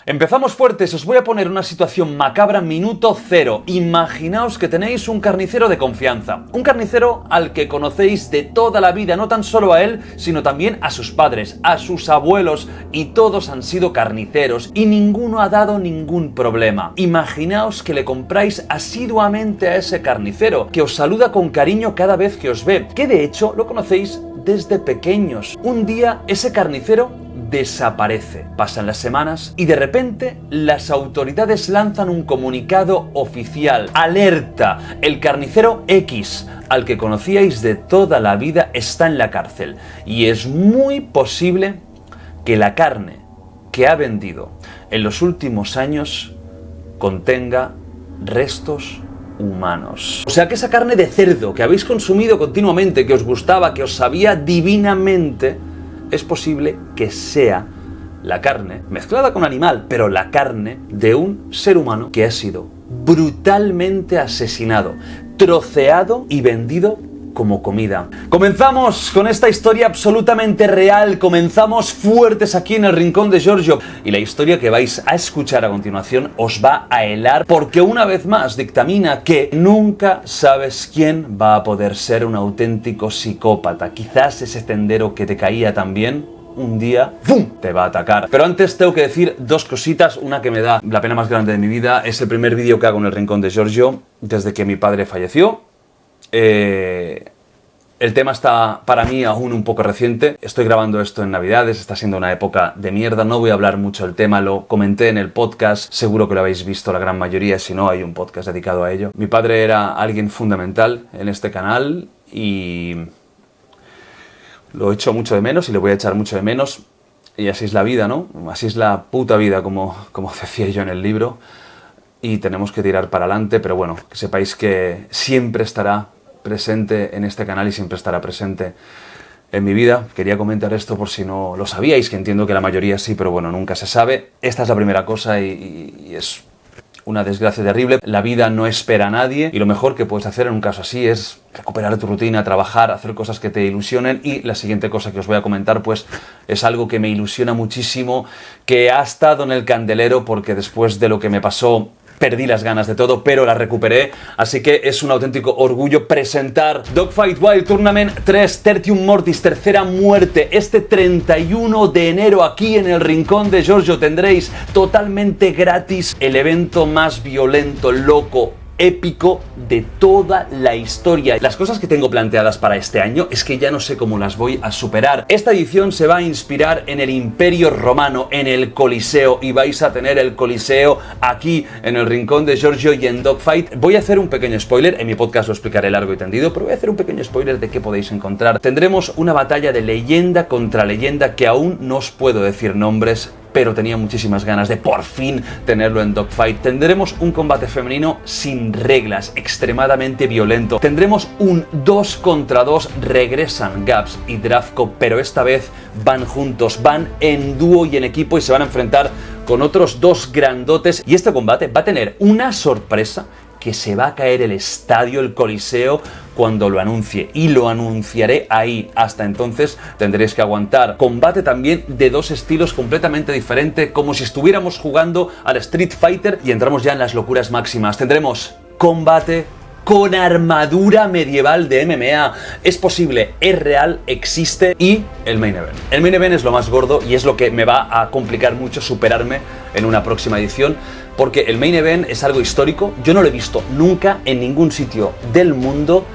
Empezamos fuertes, os voy a poner una situación macabra minuto cero. Imaginaos que tenéis un carnicero de confianza, un carnicero al que conocéis de toda la vida, no tan solo a él, sino también a sus padres, a sus abuelos, y todos han sido carniceros y ninguno ha dado ningún problema. Imaginaos que le compráis asiduamente a ese carnicero, que os saluda con cariño cada vez que os ve, que de hecho lo conocéis desde pequeños. Un día ese carnicero desaparece. Pasan las semanas y de repente las autoridades lanzan un comunicado oficial. ¡Alerta! El carnicero X, al que conocíais de toda la vida, está en la cárcel. Y es muy posible que la carne que ha vendido en los últimos años contenga restos humanos. O sea que esa carne de cerdo que habéis consumido continuamente, que os gustaba, que os sabía divinamente, es posible que sea la carne mezclada con animal, pero la carne de un ser humano que ha sido brutalmente asesinado, troceado y vendido como comida. Comenzamos con esta historia absolutamente real, comenzamos fuertes aquí en el Rincón de Giorgio, y la historia que vais a escuchar a continuación os va a helar, porque una vez más dictamina que nunca sabes quién va a poder ser un auténtico psicópata. Quizás ese tendero que te caía tan bien, un día ¡bum!, te va a atacar. Pero antes tengo que decir dos cositas. Una que me da la pena más grande de mi vida: es el primer vídeo que hago en el Rincón de Giorgio desde que mi padre falleció. El tema está para mí aún un poco reciente. Estoy grabando esto en Navidades, está siendo una época de mierda. No voy a hablar mucho del tema, lo comenté en el podcast, seguro que lo habéis visto la gran mayoría, si no hay un podcast dedicado a ello. Mi padre era alguien fundamental en este canal y lo echo mucho de menos y le voy a echar mucho de menos. Y así es la vida, ¿no? Así es la puta vida, como decía yo en el libro. Y tenemos que tirar para adelante, pero bueno, que sepáis que siempre estará presente en este canal y siempre estará presente en mi vida. Quería comentar esto por si no lo sabíais, que entiendo que la mayoría sí, pero bueno, nunca se sabe. Esta es la primera cosa y es una desgracia terrible. La vida no espera a nadie y lo mejor que puedes hacer en un caso así es recuperar tu rutina, trabajar, hacer cosas que te ilusionen. Y la siguiente cosa que os voy a comentar pues es algo que me ilusiona muchísimo, que ha estado en el candelero porque después de lo que me pasó perdí las ganas de todo, pero la recuperé, así que es un auténtico orgullo presentar Dogfight Wild Tournament 3 Tertium Mortis, tercera muerte. Este 31 de enero aquí en el Rincón de Giorgio tendréis totalmente gratis el evento más violento, loco, épico de toda la historia. Las cosas que tengo planteadas para este año es que ya no sé cómo las voy a superar. Esta edición se va a inspirar en el Imperio Romano, en el Coliseo, y vais a tener el Coliseo aquí en el Rincón de Giorgio y en Dogfight. Voy a hacer un pequeño spoiler, en mi podcast lo explicaré largo y tendido, pero voy a hacer un pequeño spoiler de qué podéis encontrar. Tendremos una batalla de leyenda contra leyenda que aún no os puedo decir nombres, pero tenía muchísimas ganas de por fin tenerlo en Dogfight. Tendremos un combate femenino sin reglas, extremadamente violento. Tendremos un 2 contra 2, regresan Gaps y Dravko, pero esta vez van juntos, van en dúo y en equipo y se van a enfrentar con otros dos grandotes. Y este combate va a tener una sorpresa, que se va a caer el estadio, el Coliseo, cuando lo anuncie, y lo anunciaré ahí. Hasta entonces tendréis que aguantar. Combate también de dos estilos completamente diferentes, como si estuviéramos jugando al Street Fighter, y entramos ya en las locuras máximas. Tendremos combate con armadura medieval de MMA. Es posible, es real, existe. Y el main event. El main event es lo más gordo y es lo que me va a complicar mucho superarme en una próxima edición, porque el main event es algo histórico. Yo no lo he visto nunca en ningún sitio del mundo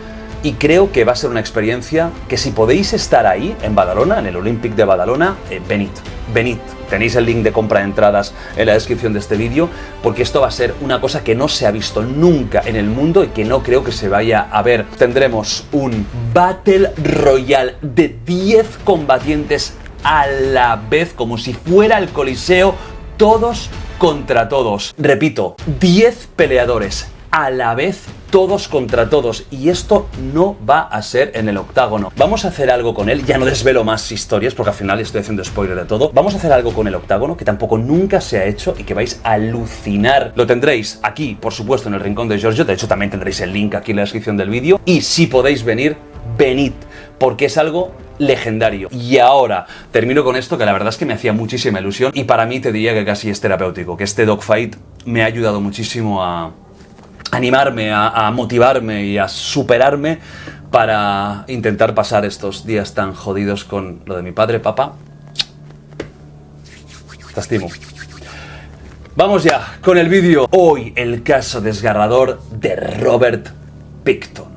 y creo que va a ser una experiencia que, si podéis estar ahí en Badalona, en el Olympic de Badalona, venid. Tenéis el link de compra de entradas en la descripción de este vídeo, porque esto va a ser una cosa que no se ha visto nunca en el mundo y que no creo que se vaya a ver. Tendremos un Battle Royale de 10 combatientes a la vez, como si fuera el Coliseo, todos contra todos. Repito, 10 peleadores a la vez, todos contra todos, y esto no va a ser en el octágono. Vamos a hacer algo con él, ya no desvelo más historias porque al final estoy haciendo spoiler de todo. Vamos a hacer algo con el octágono que tampoco nunca se ha hecho y que vais a alucinar. Lo tendréis aquí, por supuesto, en el Rincón de Giorgio. De hecho, también tendréis el link aquí en la descripción del vídeo. Y si podéis venir, venid, porque es algo legendario. Y ahora termino con esto, que la verdad es que me hacía muchísima ilusión y para mí te diría que casi es terapéutico, que este dogfight me ha ayudado muchísimo a animarme, a motivarme y a superarme para intentar pasar estos días tan jodidos con lo de mi padre. Papá, te estimo. Vamos ya con el vídeo. Hoy el caso desgarrador de Robert Pickton.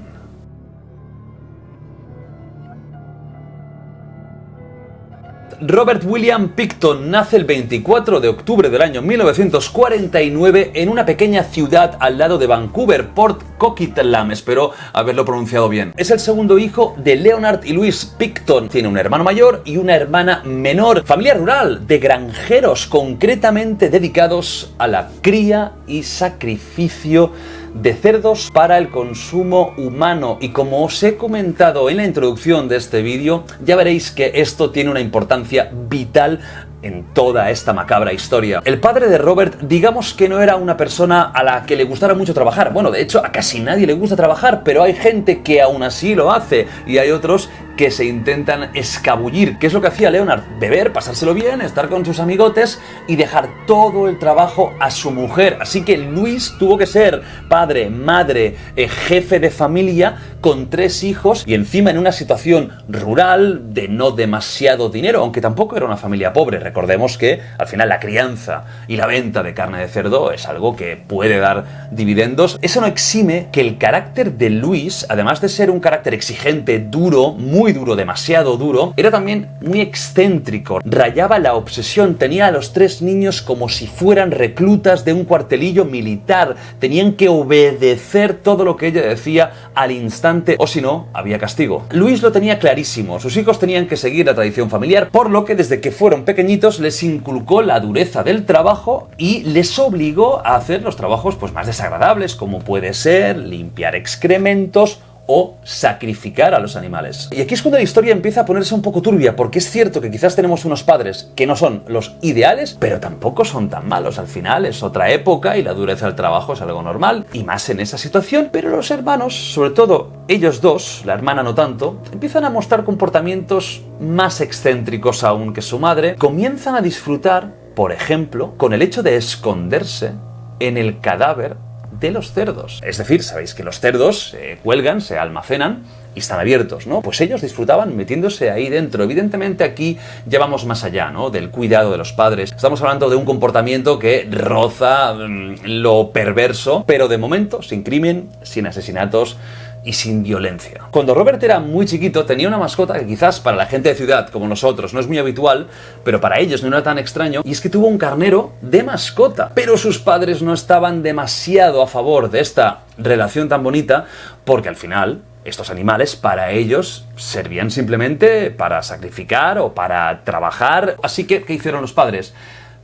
Robert William Pickton nace el 24 de octubre del año 1949 en una pequeña ciudad al lado de Vancouver, Port Coquitlam, espero haberlo pronunciado bien. Es el segundo hijo de Leonard y Louise Pickton. Tiene un hermano mayor y una hermana menor. Familia rural de granjeros, concretamente dedicados a la cría y sacrificio de cerdos para el consumo humano. Y como os he comentado en la introducción de este vídeo, ya veréis que esto tiene una importancia vital en toda esta macabra historia. El padre de Robert, digamos que no era una persona a la que le gustara mucho trabajar. Bueno, de hecho, a casi nadie le gusta trabajar, pero hay gente que aún así lo hace y hay otros que se intentan escabullir. ¿Qué es lo que hacía Leonard? Beber, pasárselo bien, estar con sus amigotes y dejar todo el trabajo a su mujer. Así que Luis tuvo que ser padre, madre, jefe de familia con 3 hijos y encima en una situación rural de no demasiado dinero, aunque tampoco era una familia pobre. Recordemos que al final la crianza y la venta de carne de cerdo es algo que puede dar dividendos. Eso no exime que el carácter de Luis, además de ser un carácter exigente, duro, muy duro, demasiado duro, era también muy excéntrico. Rayaba la obsesión, tenía a los 3 niños como si fueran reclutas de un cuartelillo militar. Tenían que obedecer todo lo que ella decía al instante, o si no, había castigo. Luis lo tenía clarísimo, sus hijos tenían que seguir la tradición familiar, por lo que desde que fueron pequeñitos les inculcó la dureza del trabajo y les obligó a hacer los trabajos pues más desagradables, como puede ser limpiar excrementos o sacrificar a los animales. Y aquí es cuando la historia empieza a ponerse un poco turbia, porque es cierto que quizás tenemos unos padres que no son los ideales, pero tampoco son tan malos. Al final es otra época y la dureza del trabajo es algo normal, y más en esa situación. Pero los hermanos, sobre todo ellos dos, la hermana no tanto, empiezan a mostrar comportamientos más excéntricos aún que su madre. Comienzan a disfrutar, por ejemplo, con el hecho de esconderse en el cadáver de los cerdos. Es decir, sabéis que los cerdos se cuelgan, se almacenan y están abiertos, ¿no? Pues ellos disfrutaban metiéndose ahí dentro. Evidentemente aquí ya vamos más allá, ¿no?, del cuidado de los padres. Estamos hablando de un comportamiento que roza lo perverso, pero de momento sin crimen, sin asesinatos y sin violencia. Cuando Robert era muy chiquito tenía una mascota que quizás para la gente de ciudad como nosotros no es muy habitual, pero para ellos no era tan extraño, y es que tuvo un carnero de mascota. Pero sus padres no estaban demasiado a favor de esta relación tan bonita, porque al final estos animales para ellos servían simplemente para sacrificar o para trabajar. Así que, ¿qué hicieron los padres?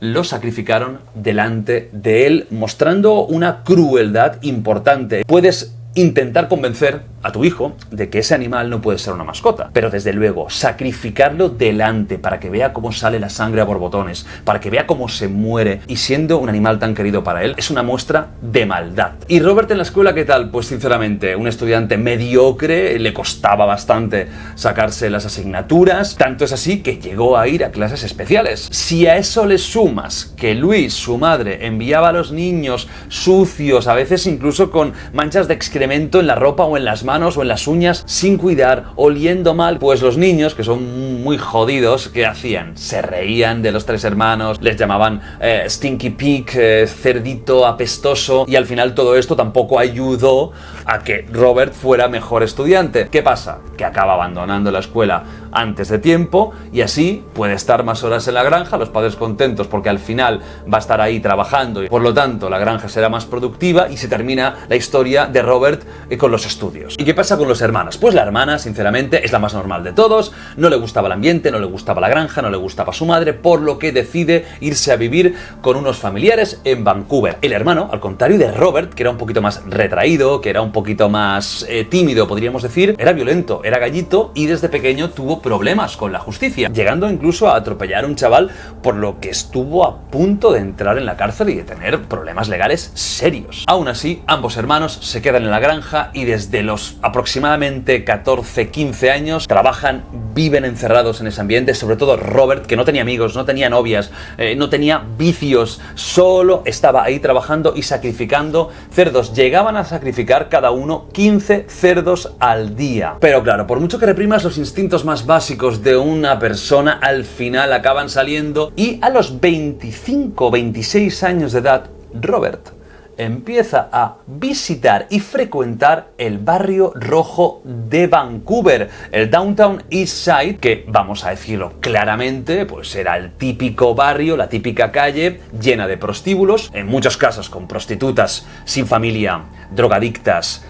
Lo sacrificaron delante de él, mostrando una crueldad importante. Puedes intentar convencer a tu hijo de que ese animal no puede ser una mascota, pero desde luego sacrificarlo delante para que vea cómo sale la sangre a borbotones, para que vea cómo se muere, y siendo un animal tan querido para él, es una muestra de maldad. ¿Y Robert en la escuela qué tal? Pues sinceramente, un estudiante mediocre, le costaba bastante sacarse las asignaturas, tanto es así que llegó a ir a clases especiales. Si a eso le sumas que Luis, su madre, enviaba a los niños sucios, a veces incluso con manchas de excremento en la ropa o en las manos o en las uñas, sin cuidar, oliendo mal, pues los niños, que son muy jodidos, ¿qué hacían? Se reían de los 3 hermanos, les llamaban Stinky Pig, cerdito apestoso, y al final todo esto tampoco ayudó a que Robert fuera mejor estudiante. ¿Qué pasa? Que acaba abandonando la escuela antes de tiempo y así puede estar más horas en la granja, los padres contentos porque al final va a estar ahí trabajando y por lo tanto la granja será más productiva, y se termina la historia de Robert con los estudios. ¿Y qué pasa con los hermanos? Pues la hermana, sinceramente, es la más normal de todos, no le gustaba el ambiente, no le gustaba la granja, no le gustaba su madre, por lo que decide irse a vivir con unos familiares en Vancouver. El hermano, al contrario de Robert, que era un poquito más retraído, que era un poquito más tímido, podríamos decir, era violento, era gallito y desde pequeño tuvo problemas con la justicia, llegando incluso a atropellar a un chaval, por lo que estuvo a punto de entrar en la cárcel y de tener problemas legales serios. Aún así, ambos hermanos se quedan en la granja y desde los unos aproximadamente 14, 15 años, trabajan, viven encerrados en ese ambiente, sobre todo Robert, que no tenía amigos, no tenía novias, no tenía vicios, solo estaba ahí trabajando y sacrificando cerdos. Llegaban a sacrificar cada uno 15 cerdos al día. Pero claro, por mucho que reprimas los instintos más básicos de una persona, al final acaban saliendo, y a los 25, 26 años de edad, Robert empieza a visitar y frecuentar el barrio rojo de Vancouver, el Downtown East Side, que, vamos a decirlo claramente, pues era el típico barrio, la típica calle llena de prostíbulos, en muchos casos con prostitutas sin familia, drogadictas,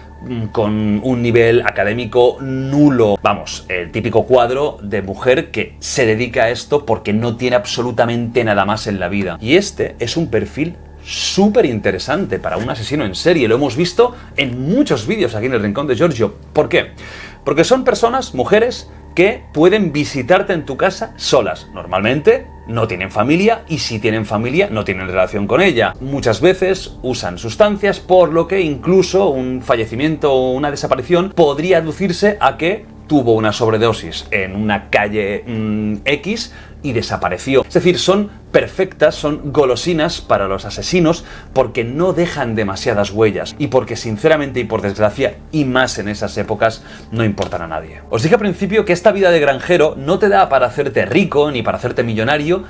con un nivel académico nulo. Vamos, el típico cuadro de mujer que se dedica a esto porque no tiene absolutamente nada más en la vida. Y este es un perfil súper interesante para un asesino en serie. Lo hemos visto en muchos vídeos aquí en el Rincón de Giorgio. ¿Por qué? Porque son personas, mujeres, que pueden visitarte en tu casa solas. Normalmente no tienen familia, y si tienen familia no tienen relación con ella. Muchas veces usan sustancias, por lo que incluso un fallecimiento o una desaparición podría aducirse a que tuvo una sobredosis en una calle X y desapareció. Es decir, son perfectas, son golosinas para los asesinos porque no dejan demasiadas huellas y porque sinceramente y por desgracia, y más en esas épocas, no importan a nadie. Os dije al principio que esta vida de granjero no te da para hacerte rico ni para hacerte millonario,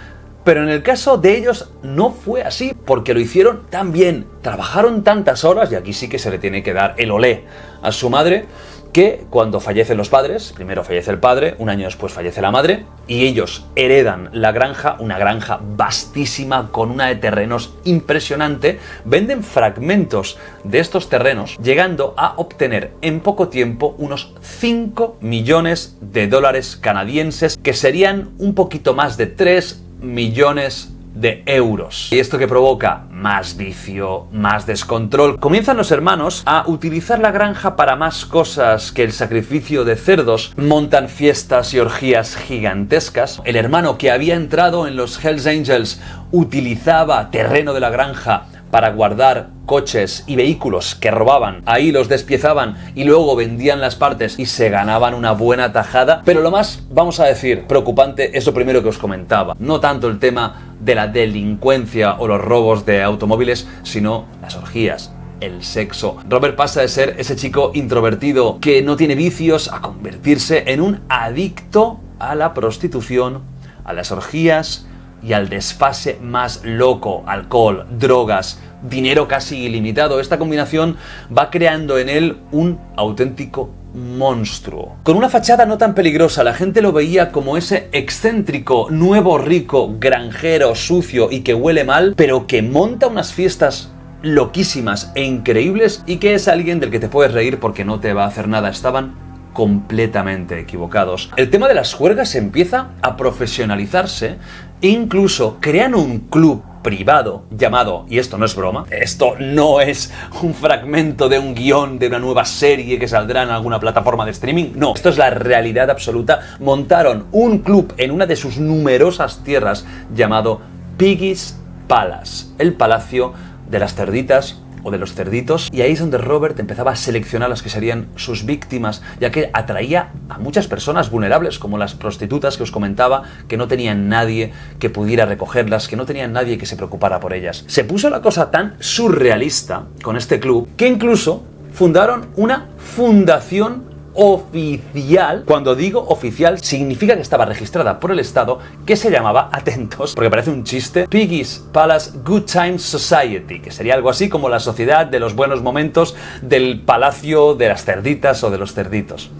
pero en el caso de ellos no fue así, porque lo hicieron tan bien, trabajaron tantas horas, y aquí sí que se le tiene que dar el olé a su madre, que cuando fallecen los padres, primero fallece el padre, un año después fallece la madre, y ellos heredan la granja, una granja vastísima con una de terrenos impresionante, venden fragmentos de estos terrenos, llegando a obtener en poco tiempo unos 5 millones de dólares canadienses, que serían un poquito más de 3 millones de euros. ¿Y esto que provoca? Más vicio, más descontrol. Comienzan los hermanos a utilizar la granja para más cosas que el sacrificio de cerdos. Montan fiestas y orgías gigantescas. El hermano que había entrado en los Hells Angels utilizaba terreno de la granja para guardar coches y vehículos que robaban. Ahí los despiezaban y luego vendían las partes y se ganaban una buena tajada. Pero lo más, vamos a decir, preocupante es lo primero que os comentaba. No tanto el tema de la delincuencia o los robos de automóviles, sino las orgías, el sexo. Robert pasa de ser ese chico introvertido que no tiene vicios a convertirse en un adicto a la prostitución, a las orgías y al desfase más loco. Alcohol, drogas, dinero casi ilimitado. Esta combinación va creando en él un auténtico monstruo. Con una fachada no tan peligrosa, la gente lo veía como ese excéntrico, nuevo rico, granjero, sucio y que huele mal, pero que monta unas fiestas loquísimas e increíbles, y que es alguien del que te puedes reír porque no te va a hacer nada. Estaban completamente equivocados. El tema de las juergas empieza a profesionalizarse e incluso crean un club privado llamado, y esto no es broma, esto no es un fragmento de un guión de una nueva serie que saldrá en alguna plataforma de streaming, no, esto es la realidad absoluta. Montaron un club en una de sus numerosas tierras llamado Piggy's Palace, el palacio de las cerditas o de los cerditos, y ahí es donde Robert empezaba a seleccionar las que serían sus víctimas, ya que atraía a muchas personas vulnerables, como las prostitutas que os comentaba, que no tenían nadie que pudiera recogerlas, que no tenían nadie que se preocupara por ellas. Se puso la cosa tan surrealista con este club que incluso fundaron una fundación oficial. Cuando digo oficial, significa que estaba registrada por el Estado, que se llamaba, atentos, porque parece un chiste, Piggy's Palace Good Times Society, que sería algo así como la sociedad de los buenos momentos del palacio de las cerditas o de los cerditos.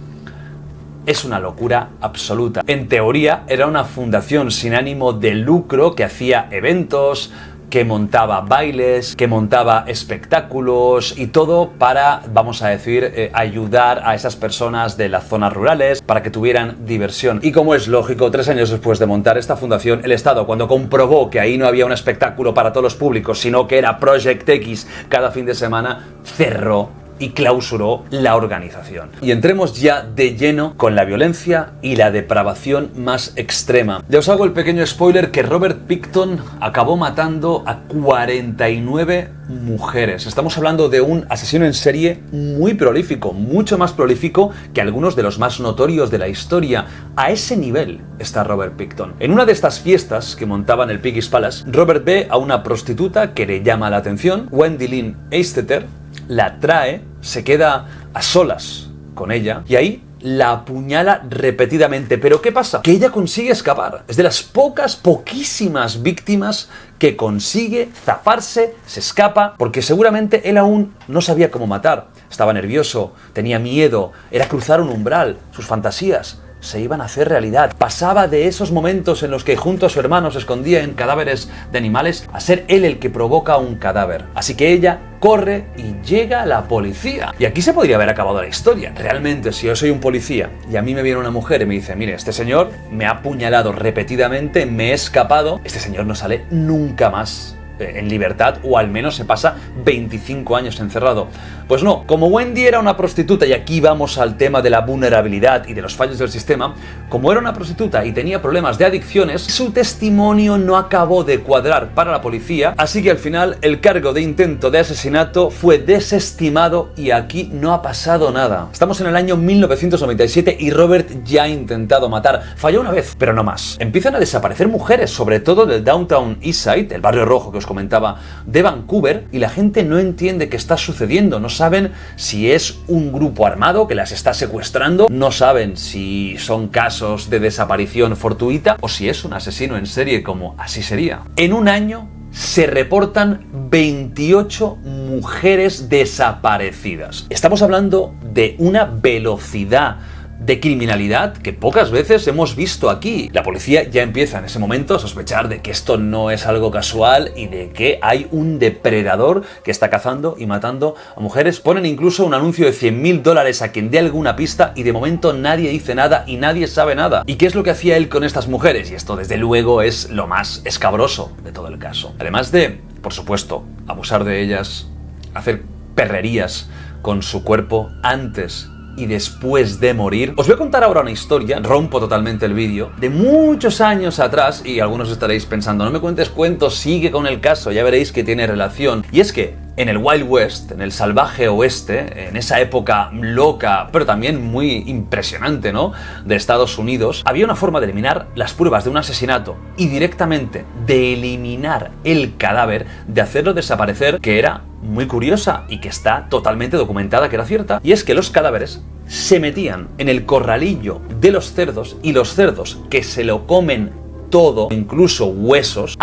Es una locura absoluta. En teoría era una fundación sin ánimo de lucro que hacía eventos, que montaba bailes, que montaba espectáculos y todo para, vamos a decir, ayudar a esas personas de las zonas rurales para que tuvieran diversión. Y como es lógico, 3 años después de montar esta fundación, el Estado, cuando comprobó que ahí no había un espectáculo para todos los públicos, sino que era Project X cada fin de semana, cerró y clausuró la organización. Y entremos ya de lleno con la violencia y la depravación más extrema. Ya os hago el pequeño spoiler que Robert Pickton acabó matando a 49 mujeres. Estamos hablando de un asesino en serie muy prolífico, mucho más prolífico que algunos de los más notorios de la historia. A ese nivel está Robert Pickton. En una de estas fiestas que montaban el Piggy's Palace, Robert ve a una prostituta que le llama la atención, Wendy Lynn Eisteter, la trae, se queda a solas con ella y ahí la apuñala repetidamente. ¿Pero qué pasa? Que ella consigue escapar. Es de las poquísimas víctimas que consigue zafarse, se escapa, porque seguramente él aún no sabía cómo matar. Estaba nervioso, tenía miedo, era cruzar un umbral, sus fantasías se iban a hacer realidad. Pasaba de esos momentos en los que junto a su hermano se escondía en cadáveres de animales a ser él el que provoca un cadáver. Así que ella corre y llega a la policía. Y aquí se podría haber acabado la historia. Realmente, si yo soy un policía y a mí me viene una mujer y me dice, mire, este señor me ha apuñalado repetidamente, me he escapado, este señor no sale nunca más en libertad, o al menos se pasa 25 años encerrado. Pues no, como Wendy era una prostituta, y aquí vamos al tema de la vulnerabilidad y de los fallos del sistema, como era una prostituta y tenía problemas de adicciones, su testimonio no acabó de cuadrar para la policía, así que al final el cargo de intento de asesinato fue desestimado y aquí no ha pasado nada. Estamos en el año 1997 y Robert ya ha intentado matar. Falló una vez, pero no más. Empiezan a desaparecer mujeres, sobre todo del Downtown Eastside, el barrio rojo que os comentaba, de Vancouver, y la gente no entiende qué está sucediendo. No saben si es un grupo armado que las está secuestrando, no saben si son casos de desaparición fortuita o si es un asesino en serie, como así sería. En un año se reportan 28 mujeres desaparecidas. Estamos hablando de una velocidad de criminalidad que pocas veces hemos visto aquí. La policía ya empieza en ese momento a sospechar de que esto no es algo casual y de que hay un depredador que está cazando y matando a mujeres. Ponen incluso un anuncio de $100.000 a quien dé alguna pista y de momento nadie dice nada y nadie sabe nada. ¿Y qué es lo que hacía él con estas mujeres? Y esto desde luego es lo más escabroso de todo el caso. Además de, por supuesto, abusar de ellas, hacer perrerías con su cuerpo antes y después de morir. Os voy a contar ahora una historia, rompo totalmente el vídeo, de muchos años atrás, y algunos estaréis pensando, no me cuentes cuentos, sigue con el caso, ya veréis que tiene relación. Y es que en el Wild West, en el salvaje oeste, en esa época loca, pero también muy impresionante, ¿no?, de Estados Unidos, había una forma de eliminar las pruebas de un asesinato y directamente de eliminar el cadáver, de hacerlo desaparecer, que era muy curiosa y que está totalmente documentada que era cierta, y es que los cadáveres se metían en el corralillo de los cerdos y los cerdos, que se lo comen todo, incluso huesos,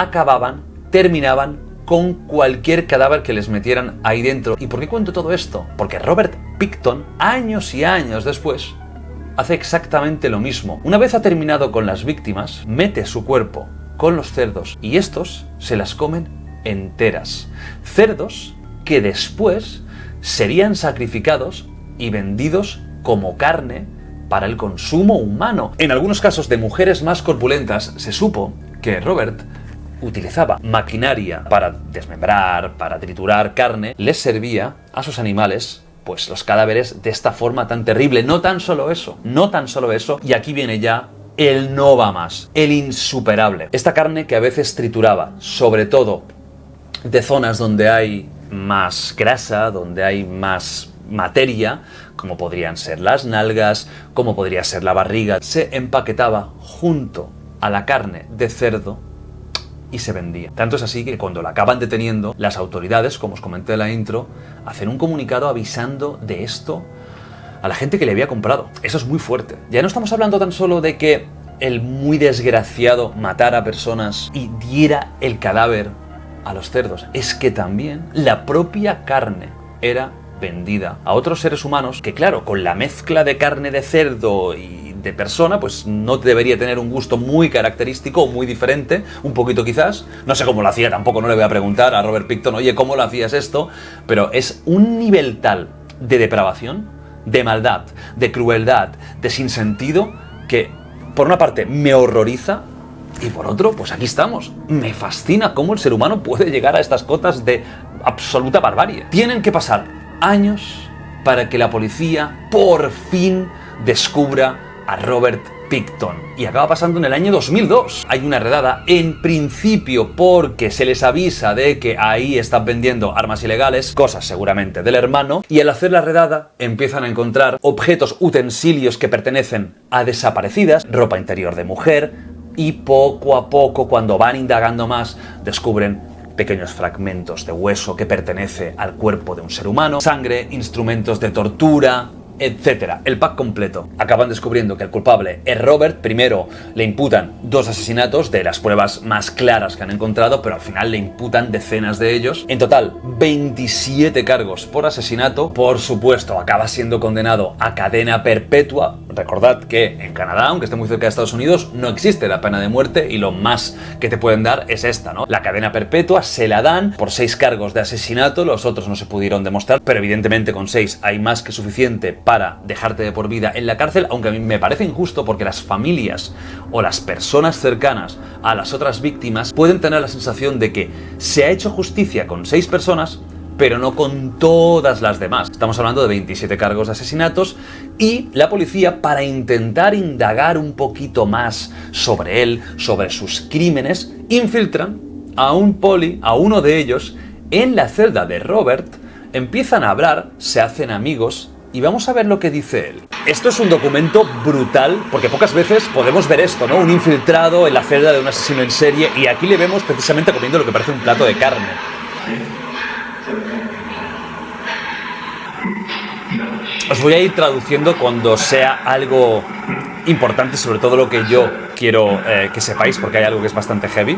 terminaban con cualquier cadáver que les metieran ahí dentro. ¿Y por qué cuento todo esto? Porque Robert Pickton, años y años después, hace exactamente lo mismo. Una vez ha terminado con las víctimas, mete su cuerpo con los cerdos y estos se las comen enteras. Cerdos que después serían sacrificados y vendidos como carne para el consumo humano. En algunos casos de mujeres más corpulentas se supo que Robert utilizaba maquinaria para desmembrar, para triturar carne, les servía a sus animales pues los cadáveres de esta forma tan terrible. No tan solo eso, y aquí viene ya el no va más, el insuperable. Esta carne que a veces trituraba, sobre todo de zonas donde hay más grasa, donde hay más materia, como podrían ser las nalgas, como podría ser la barriga, se empaquetaba junto a la carne de cerdo y se vendía. Tanto es así que cuando la acaban deteniendo, las autoridades, como os comenté en la intro, hacen un comunicado avisando de esto a la gente que le había comprado. Eso es muy fuerte. Ya no estamos hablando tan solo de que el muy desgraciado matara a personas y diera el cadáver a los cerdos, es que también la propia carne era vendida a otros seres humanos que, claro, con la mezcla de carne de cerdo y de persona, pues no debería tener un gusto muy característico o muy diferente, un poquito quizás. No sé cómo lo hacía, tampoco, no le voy a preguntar a Robert Pickton, oye, ¿cómo lo hacías esto? Pero es un nivel tal de depravación, de maldad, de crueldad, de sinsentido, que por una parte me horroriza y por otro, pues aquí estamos. Me fascina cómo el ser humano puede llegar a estas cotas de absoluta barbarie. Tienen que pasar años para que la policía por fin descubra a Robert Pickton. Y acaba pasando en el año 2002. Hay una redada, en principio porque se les avisa de que ahí están vendiendo armas ilegales, cosas seguramente del hermano, y al hacer la redada empiezan a encontrar objetos, utensilios que pertenecen a desaparecidas, ropa interior de mujer, y poco a poco, cuando van indagando más, descubren pequeños fragmentos de hueso que pertenece al cuerpo de un ser humano, sangre, instrumentos de tortura, etcétera. El pack completo. Acaban descubriendo que el culpable es Robert. Primero le imputan 2 asesinatos de las pruebas más claras que han encontrado, pero al final le imputan decenas de ellos. En total, 27 cargos por asesinato. Por supuesto, acaba siendo condenado a cadena perpetua. Recordad que en Canadá, aunque esté muy cerca de Estados Unidos, no existe la pena de muerte y lo más que te pueden dar es esta, ¿no? La cadena perpetua se la dan por 6 cargos de asesinato. Los otros no se pudieron demostrar, pero evidentemente con 6 hay más que suficiente para dejarte de por vida en la cárcel, aunque a mí me parece injusto porque las familias o las personas cercanas a las otras víctimas pueden tener la sensación de que se ha hecho justicia con 6 personas, pero no con todas las demás. Estamos hablando de 27 cargos de asesinatos y la policía, para intentar indagar un poquito más sobre él, sobre sus crímenes, infiltran a un poli, a uno de ellos, en la celda de Robert, empiezan a hablar, se hacen amigos. Y vamos a ver lo que dice él. Esto es un documento brutal, porque pocas veces podemos ver esto, ¿no? Un infiltrado en la celda de un asesino en serie, y aquí le vemos precisamente comiendo lo que parece un plato de carne. Os voy a ir traduciendo cuando sea algo importante, sobre todo lo que yo quiero que sepáis, porque hay algo que es bastante heavy.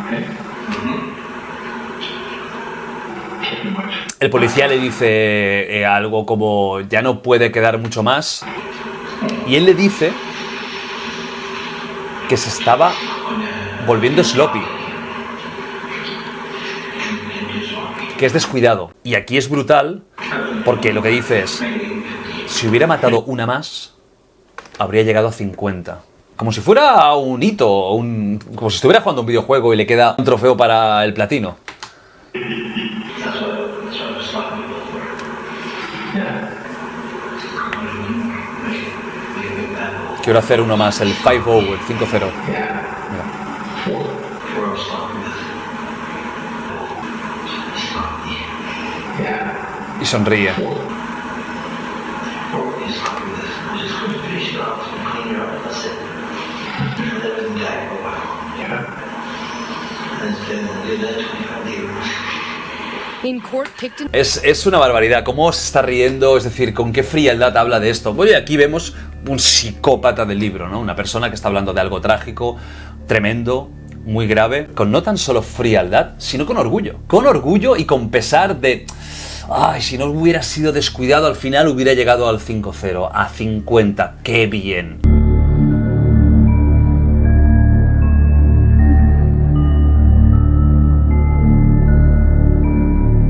El policía le dice algo como ya no puede quedar mucho más, y él le dice que se estaba volviendo sloppy, que es descuidado. Y aquí es brutal porque lo que dice es: si hubiera matado una más, habría llegado a 50. Como si fuera un hito, como si estuviera jugando un videojuego y le queda un trofeo para el platino. Quiero hacer uno más, el 5-0, el 5-0. Y sonríe. Es una barbaridad cómo se está riendo, es decir, con qué frialdad habla de esto. Bueno, y aquí vemos un psicópata del libro, ¿no? Una persona que está hablando de algo trágico, tremendo, muy grave, con no tan solo frialdad, sino con orgullo. Con orgullo y con pesar de: ay, si no hubiera sido descuidado, al final hubiera llegado al 5-0, a 50, qué bien.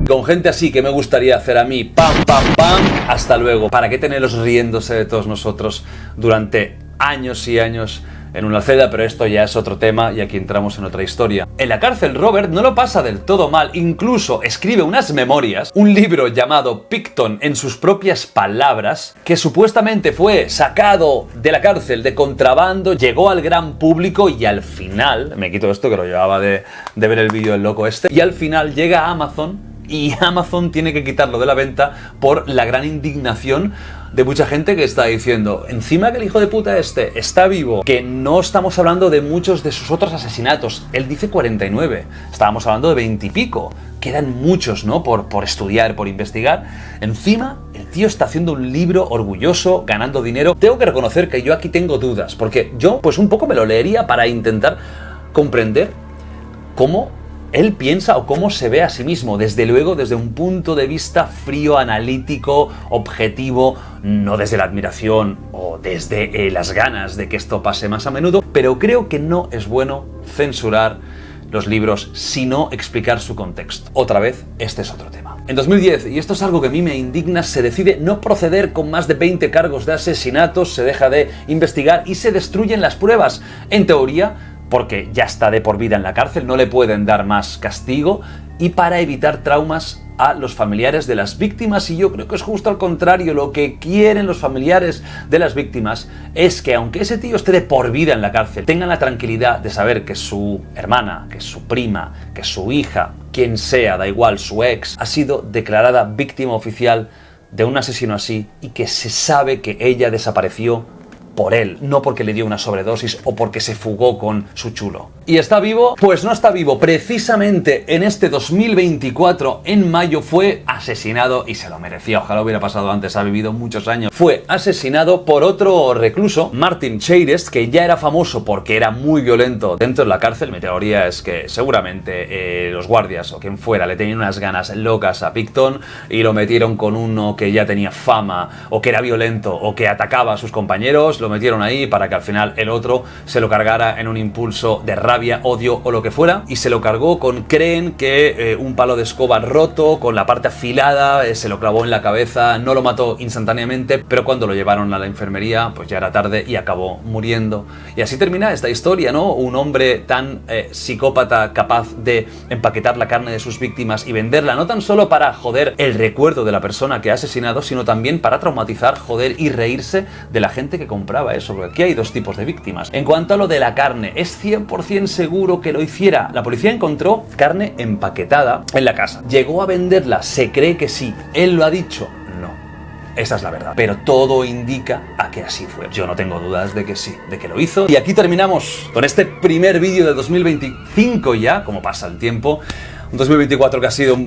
Con gente así que me gustaría hacer a mí, pam, pam, pam, hasta luego. ¿Para qué tenerlos riéndose de todos nosotros durante años y años en una celda? Pero esto ya es otro tema y aquí entramos en otra historia. En la cárcel Robert no lo pasa del todo mal, incluso escribe unas memorias, un libro llamado Pickton en sus propias palabras, que supuestamente fue sacado de la cárcel de contrabando, llegó al gran público y al final, me quito esto que lo llevaba de ver el vídeo del loco este, y al final llega a Amazon. Y Amazon tiene que quitarlo de la venta por la gran indignación de mucha gente que está diciendo: encima que el hijo de puta este está vivo, que no estamos hablando de muchos de sus otros asesinatos. Él dice 49, estábamos hablando de 20 y pico. Quedan muchos, ¿no? Por estudiar, por investigar. Encima, el tío está haciendo un libro orgulloso, ganando dinero. Tengo que reconocer que yo aquí tengo dudas, porque yo pues un poco me lo leería para intentar comprender cómo él piensa o cómo se ve a sí mismo, desde luego desde un punto de vista frío, analítico, objetivo, no desde la admiración o desde las ganas de que esto pase más a menudo, pero creo que no es bueno censurar los libros, sino explicar su contexto. Otra vez, este es otro tema. En 2010, y esto es algo que a mí me indigna, se decide no proceder con más de 20 cargos de asesinatos, se deja de investigar y se destruyen las pruebas. En teoría, porque ya está de por vida en la cárcel, no le pueden dar más castigo, y para evitar traumas a los familiares de las víctimas. Y yo creo que es justo al contrario. Lo que quieren los familiares de las víctimas es que, aunque ese tío esté de por vida en la cárcel, tengan la tranquilidad de saber que su hermana, que su prima, que su hija, quien sea, da igual, su ex, ha sido declarada víctima oficial de un asesino así, y que se sabe que ella desapareció por él, no porque le dio una sobredosis o porque se fugó con su chulo. ¿Y está vivo? Pues no está vivo. Precisamente en este 2024, en mayo, fue asesinado, y se lo merecía. Ojalá hubiera pasado antes, ha vivido muchos años. Fue asesinado por otro recluso, Martin Cheires, que ya era famoso porque era muy violento dentro de la cárcel. Mi teoría es que seguramente los guardias o quien fuera le tenían unas ganas locas a Picton y lo metieron con uno que ya tenía fama, o que era violento, o que atacaba a sus compañeros. Lo metieron ahí para que al final el otro se lo cargara en un impulso de rabia, odio o lo que fuera, y se lo cargó con, creen que un palo de escoba roto con la parte afilada, se lo clavó en la cabeza. No lo mató instantáneamente, pero cuando lo llevaron a la enfermería pues ya era tarde y acabó muriendo. Y así termina esta historia, ¿no? Un hombre tan psicópata, capaz de empaquetar la carne de sus víctimas y venderla, no tan solo para joder el recuerdo de la persona que ha asesinado, sino también para traumatizar, joder y reírse de la gente que compraba eso, porque aquí hay dos tipos de víctimas. En cuanto a lo de la carne, ¿es 100% seguro que lo hiciera? La policía encontró carne empaquetada en la casa. ¿Llegó a venderla? Se cree que sí. ¿Él lo ha dicho? No. Esa es la verdad. Pero todo indica a que así fue. Yo no tengo dudas de que sí, de que lo hizo. Y aquí terminamos con este primer vídeo de 2025 ya, como pasa el tiempo. Un 2024 que ha sido,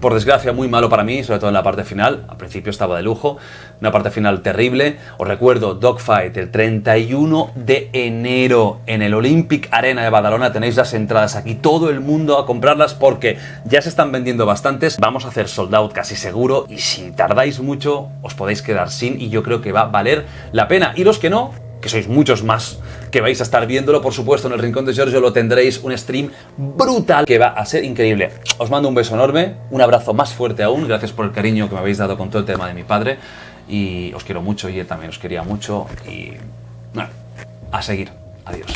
por desgracia, muy malo para mí, sobre todo en la parte final. Al principio estaba de lujo, una parte final terrible. Os recuerdo, Dogfight, el 31 de enero en el Olympic Arena de Badalona. Tenéis las entradas aquí, todo el mundo a comprarlas porque ya se están vendiendo bastantes. Vamos a hacer sold out casi seguro, y si tardáis mucho os podéis quedar sin, y yo creo que va a valer la pena. Y los que no, que sois muchos más que vais a estar viéndolo, por supuesto, en el Rincón de Giorgio lo tendréis, un stream brutal que va a ser increíble. Os mando un beso enorme, un abrazo más fuerte aún, gracias por el cariño que me habéis dado con todo el tema de mi padre, y os quiero mucho, y él también os quería mucho, y bueno, a seguir. Adiós.